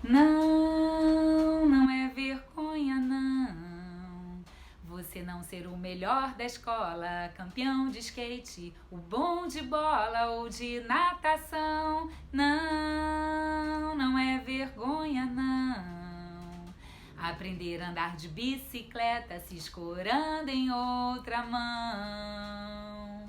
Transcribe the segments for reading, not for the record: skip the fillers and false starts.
Não, não é vergonha, não. Você não ser o melhor da escola, campeão de skate, o bom de bola ou de natação. Não, não é vergonha, não. Aprender a andar de bicicleta, se escorando em outra mão.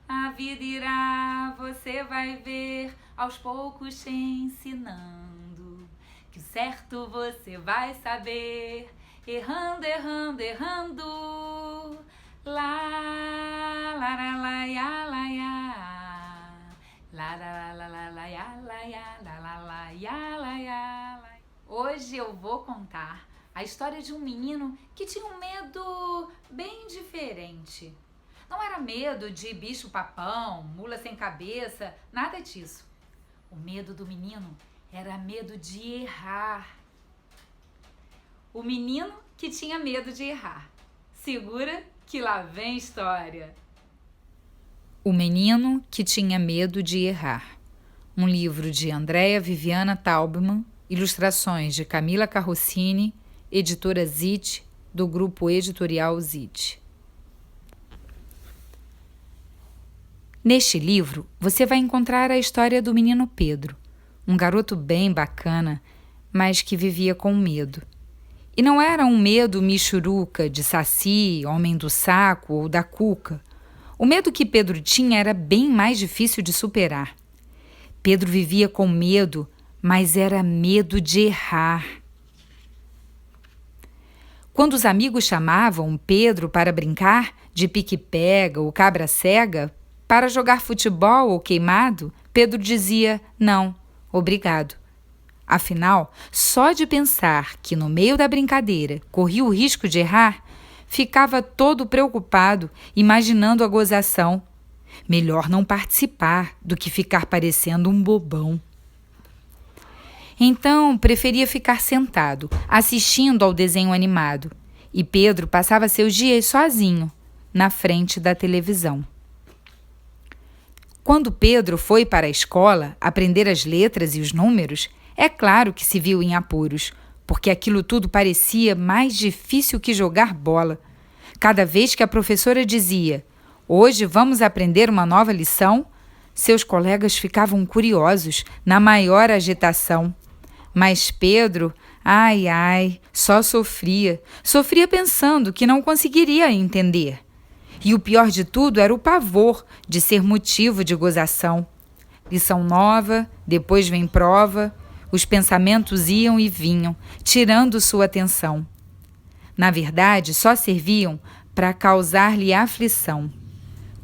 A vida irá, você vai ver, aos poucos te ensinando, que o certo você vai saber, errando, errando, errando. Lá, lá, lá, lá, ya, lá, ya. Lá, lá, lá, lá, lá, ya, lá, ya, lá, lá, lá, ya, lá, ya, lá. Hoje eu vou contar a história de um menino que tinha um medo bem diferente. Não era medo de bicho-papão, mula sem cabeça, nada disso. O medo do menino era medo de errar. O menino que tinha medo de errar. Segura que lá vem história. O menino que tinha medo de errar. Um livro de Andréa Viviana Taubman, ilustrações de Camila Carrossini, editora Zit, do grupo editorial Zit. Neste livro, você vai encontrar a história do menino Pedro, um garoto bem bacana, mas que vivia com medo. E não era um medo michuruca de saci, homem do saco ou da cuca. O medo que Pedro tinha era bem mais difícil de superar. Pedro vivia com medo, mas era medo de errar. Quando os amigos chamavam Pedro para brincar de pique-pega ou cabra-cega, para jogar futebol ou queimado, Pedro dizia não, obrigado. Afinal, só de pensar que no meio da brincadeira corria o risco de errar, ficava todo preocupado, imaginando a gozação. Melhor não participar do que ficar parecendo um bobão. Então, preferia ficar sentado, assistindo ao desenho animado, e Pedro passava seus dias sozinho, na frente da televisão. Quando Pedro foi para a escola aprender as letras e os números, é claro que se viu em apuros, porque aquilo tudo parecia mais difícil que jogar bola. Cada vez que a professora dizia: "Hoje vamos aprender uma nova lição", seus colegas ficavam curiosos, na maior agitação. Mas Pedro, só sofria. Sofria pensando que não conseguiria entender. E o pior de tudo era o pavor de ser motivo de gozação. Lição nova, depois vem prova, os pensamentos iam e vinham, tirando sua atenção. Na verdade, só serviam para causar-lhe aflição.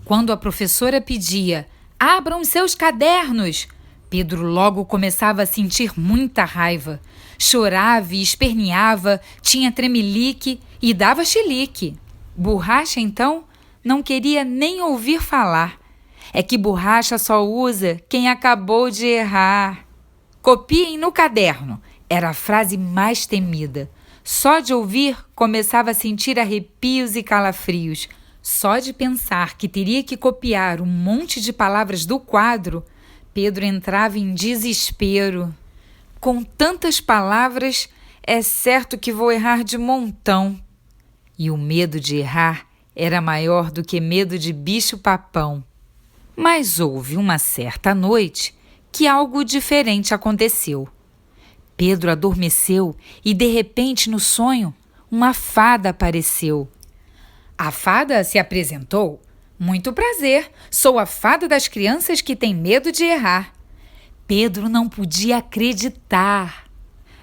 Quando a professora pedia: "Abram seus cadernos", Pedro logo começava a sentir muita raiva. Chorava e esperneava, tinha tremelique e dava chilique. Borracha, então, não queria nem ouvir falar. É que borracha só usa quem acabou de errar. "Copiem no caderno", era a frase mais temida. Só de ouvir, começava a sentir arrepios e calafrios. Só de pensar que teria que copiar um monte de palavras do quadro, Pedro entrava em desespero. "Com tantas palavras, é certo que vou errar de montão." E o medo de errar era maior do que medo de bicho-papão. Mas houve uma certa noite que algo diferente aconteceu. Pedro adormeceu e, de repente, no sonho, uma fada apareceu. A fada se apresentou. "Muito prazer, sou a fada das crianças que tem medo de errar." Pedro não podia acreditar.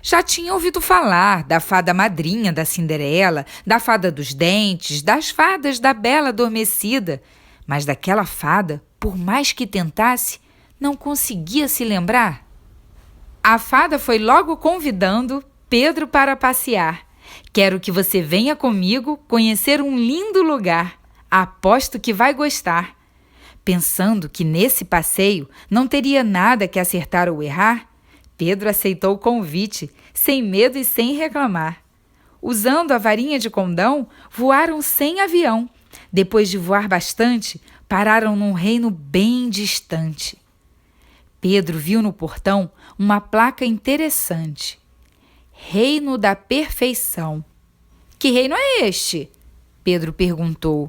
Já tinha ouvido falar da fada madrinha da Cinderela, da fada dos dentes, das fadas da Bela Adormecida, mas daquela fada, por mais que tentasse, não conseguia se lembrar. A fada foi logo convidando Pedro para passear. "Quero que você venha comigo conhecer um lindo lugar. Aposto que vai gostar." Pensando que nesse passeio não teria nada que acertar ou errar, Pedro aceitou o convite, sem medo e sem reclamar. Usando a varinha de condão, voaram sem avião. Depois de voar bastante, pararam num reino bem distante. Pedro viu no portão uma placa interessante. Reino da Perfeição. Que reino é este? Pedro perguntou.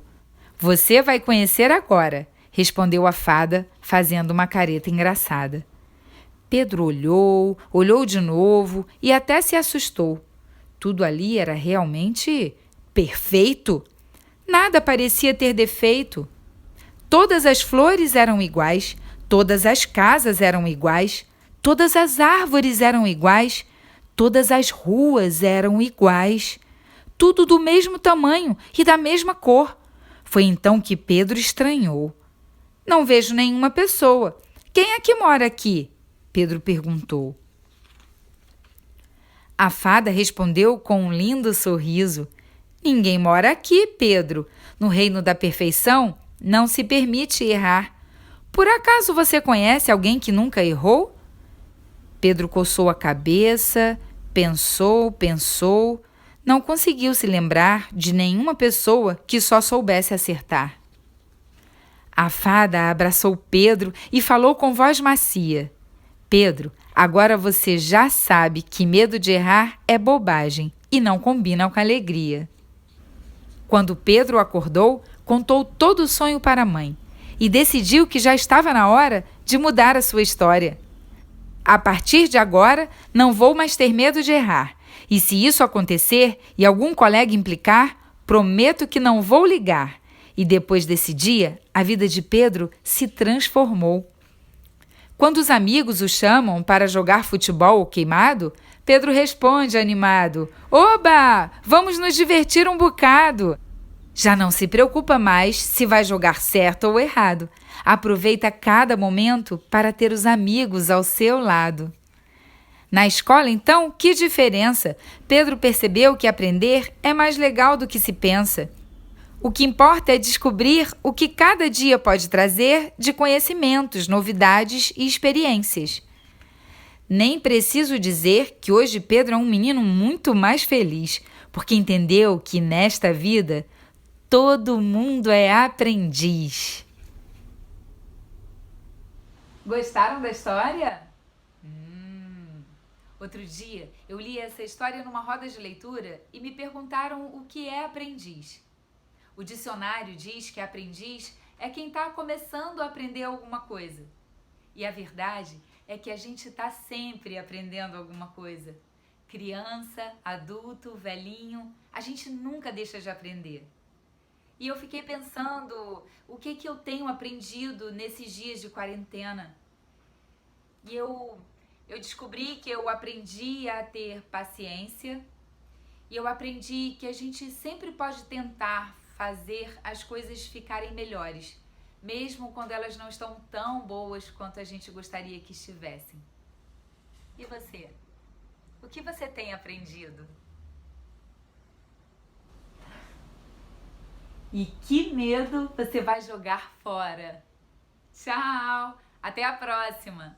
Você vai conhecer agora, respondeu a fada, fazendo uma careta engraçada. Pedro olhou de novo e até se assustou. Tudo ali era realmente perfeito. Nada parecia ter defeito. Todas as flores eram iguais, todas as casas eram iguais, todas as árvores eram iguais, todas as ruas eram iguais. Tudo do mesmo tamanho e da mesma cor. Foi então que Pedro estranhou. Não vejo nenhuma pessoa. Quem é que mora aqui? Pedro perguntou. A fada respondeu com um lindo sorriso. Ninguém mora aqui, Pedro. No reino da perfeição, não se permite errar. Por acaso você conhece alguém que nunca errou? Pedro coçou a cabeça, pensou, não conseguiu se lembrar de nenhuma pessoa que só soubesse acertar. A fada abraçou Pedro e falou com voz macia. Pedro, agora você já sabe que medo de errar é bobagem e não combina com alegria. Quando Pedro acordou, contou todo o sonho para a mãe e decidiu que já estava na hora de mudar a sua história. A partir de agora, não vou mais ter medo de errar. E se isso acontecer e algum colega implicar, prometo que não vou ligar. E depois desse dia, a vida de Pedro se transformou. Quando os amigos o chamam para jogar futebol ou queimado, Pedro responde animado: Oba! Vamos nos divertir um bocado! Já não se preocupa mais se vai jogar certo ou errado. Aproveita cada momento para ter os amigos ao seu lado. Na escola, então, que diferença? Pedro percebeu que aprender é mais legal do que se pensa. O que importa é descobrir o que cada dia pode trazer de conhecimentos, novidades e experiências. Nem preciso dizer que hoje Pedro é um menino muito mais feliz, porque entendeu que nesta vida todo mundo é aprendiz. Gostaram da história? Outro dia eu li essa história numa roda de leitura e me perguntaram o que é aprendiz. O dicionário diz que aprendiz é quem está começando a aprender alguma coisa. E a verdade é que a gente está sempre aprendendo alguma coisa. Criança, adulto, velhinho, a gente nunca deixa de aprender. E eu fiquei pensando o que eu tenho aprendido nesses dias de quarentena. E eu descobri que eu aprendi a ter paciência e eu aprendi que a gente sempre pode tentar fazer as coisas ficarem melhores, mesmo quando elas não estão tão boas quanto a gente gostaria que estivessem. E você? O que você tem aprendido? E que medo você vai jogar fora? Tchau! Até a próxima!